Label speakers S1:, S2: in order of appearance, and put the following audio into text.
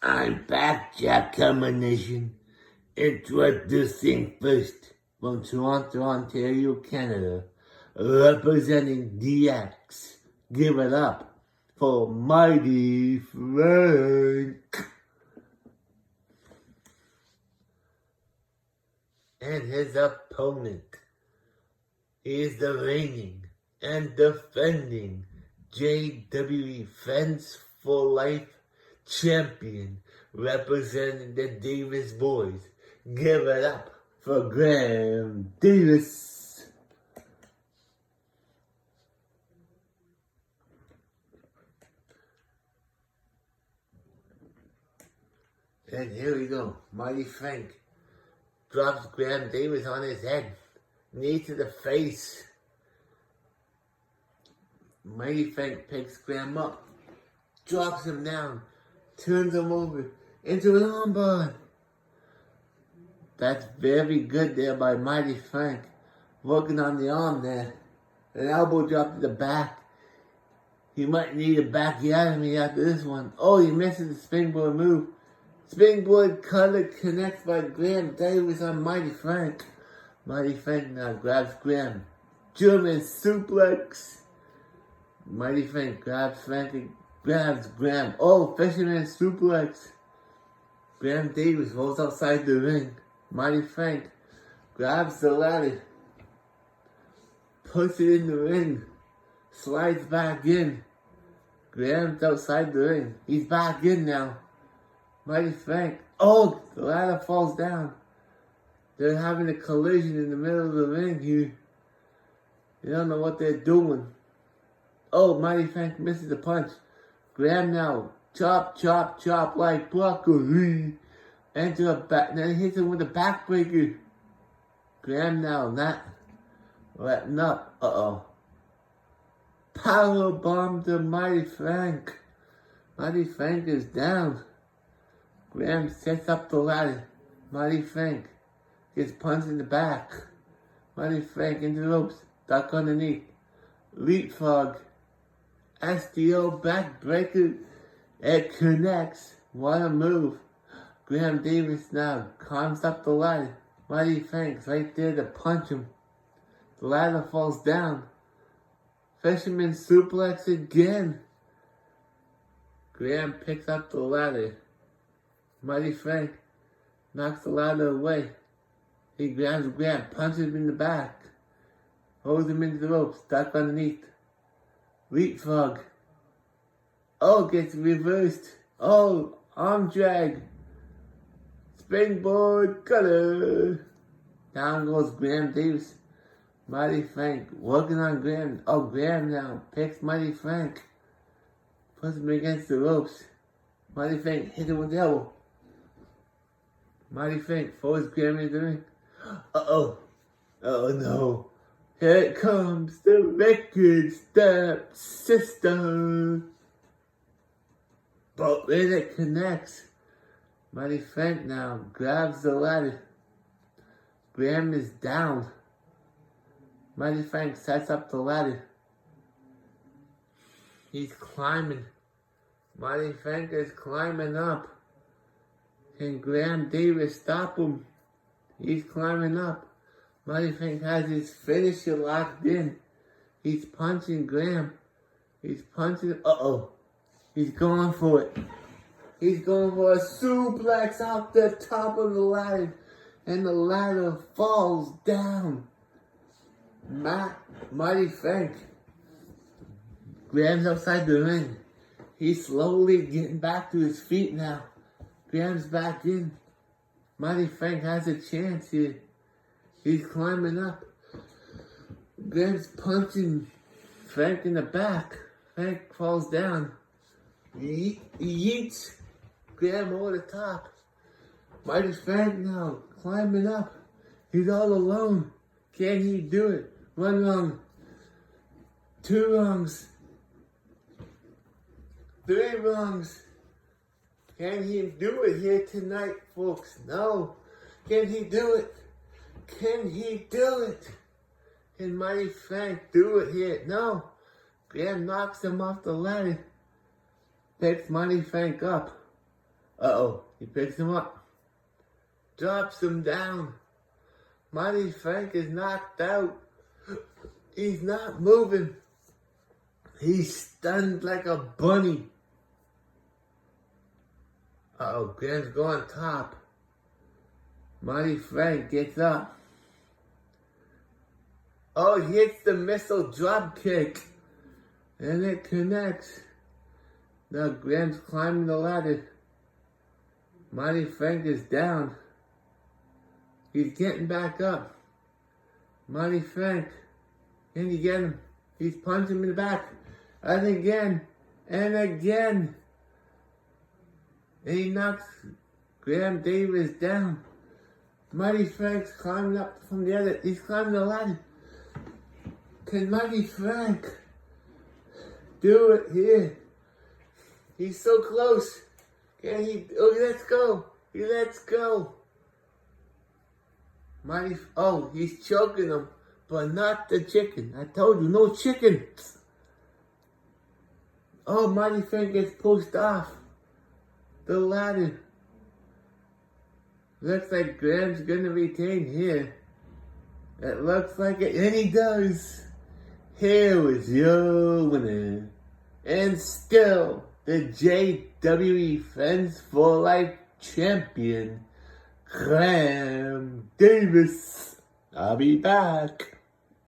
S1: I'm back, Jackhammer Nation. Introducing first from Toronto, Ontario, Canada, representing DX. Give it up for Mighty Frank. And his opponent is the reigning and defending JWE Friends for Life champion, representing the Davis boys. Give it up for Graham Davis. And here we go. Mighty Frank drops Graham Davis on his head. Knee to the face. Mighty Frank picks Graham up. Drops him down. Turns him over into an armbar. That's very good there by Mighty Frank. Working on the arm there. An elbow drop to the back. He might need a bacchiotomy after this one. Oh, he misses the springboard move. Springboard cutter connects by Graham Davis on Mighty Frank. Mighty Frank now grabs Graham. German suplex. Mighty Frank grabs Frank and grabs Graham. Oh, fisherman suplex. Graham Davis rolls outside the ring. Mighty Frank grabs the ladder. Puts it in the ring. Slides back in. Graham's outside the ring. He's back in now. Mighty Frank. Oh, the ladder falls down. They're having a collision in the middle of the ring here. You don't know what they're doing. Oh, Mighty Frank misses the punch. Graham now. Chop, chop, chop like broccoli. Enter a back. Then he hits him with a backbreaker. Graham now not letting up. Power bomb to Mighty Frank. Mighty Frank is down. Graham sets up the ladder. Mighty Frank gets punched in the back. Mighty Frank into the ropes. Duck underneath. Leapfrog. STO backbreaker. It connects. What a move. Graham Davis now climbs up the ladder. Mighty Frank's right there to punch him. The ladder falls down. Fisherman suplex again. Graham picks up the ladder. Mighty Frank knocks the ladder away. He grabs Graham, punches him in the back. Holds him into the ropes, stuck underneath. Leapfrog. Oh, gets reversed. Oh, arm drag. Springboard cutter. Down goes Graham Davis. Mighty Frank working on Graham. Oh, Graham now picks Mighty Frank. Puts him against the ropes. Mighty Frank hits him with the elbow. Mighty Frank throws Graham into the ring. Oh no. Here it comes, the record step system. But when it connects, Mighty Frank now grabs the ladder. Graham is down. Mighty Frank sets up the ladder. He's climbing. Mighty Frank is climbing up. Can Graham Davis stop him? He's climbing up. Mighty Frank has his finisher locked in. He's punching Graham. He's punching. He's going for it. He's going for a suplex off the top of the ladder. And the ladder falls down. Mighty Frank. Graham's outside the ring. He's slowly getting back to his feet now. Graham's back in. Mighty Frank has a chance here. He's climbing up. Graham's punching Frank in the back. Frank falls down. He yeets Graham over the top. Mighty Frank now climbing up. He's all alone. Can he do it? 1 rung. 2 rungs. 3 rungs. Can he do it here tonight, folks? No. Can he do it? Can he do it? Can Mighty Frank do it here? No. Graham knocks him off the ladder. Picks Mighty Frank up. Uh-oh, he picks him up. Drops him down. Mighty Frank is knocked out. He's not moving. He's stunned like a bunny. Uh-oh, Graham's going top. Mighty Frank gets up. Oh, he hits the missile drop kick. And it connects. Now Graham's climbing the ladder. Mighty Frank is down. He's getting back up. Mighty Frank. Can you get him? He's punching him in the back. And again. And again. And he knocks Graham Davis down. Mighty Frank's climbing up from the other. He's climbing the ladder. Can Mighty Frank do it here? He's so close. Can he? Oh, he lets go. He lets go. Oh, he's choking him, but not the chicken. I told you, no chicken. Oh, Mighty Frank gets pushed off the ladder. Looks like Graham's gonna retain here. It looks like it, and he does. Here was your winner, and still the JWE Friends for Life champion, Graham Davis. I'll be back.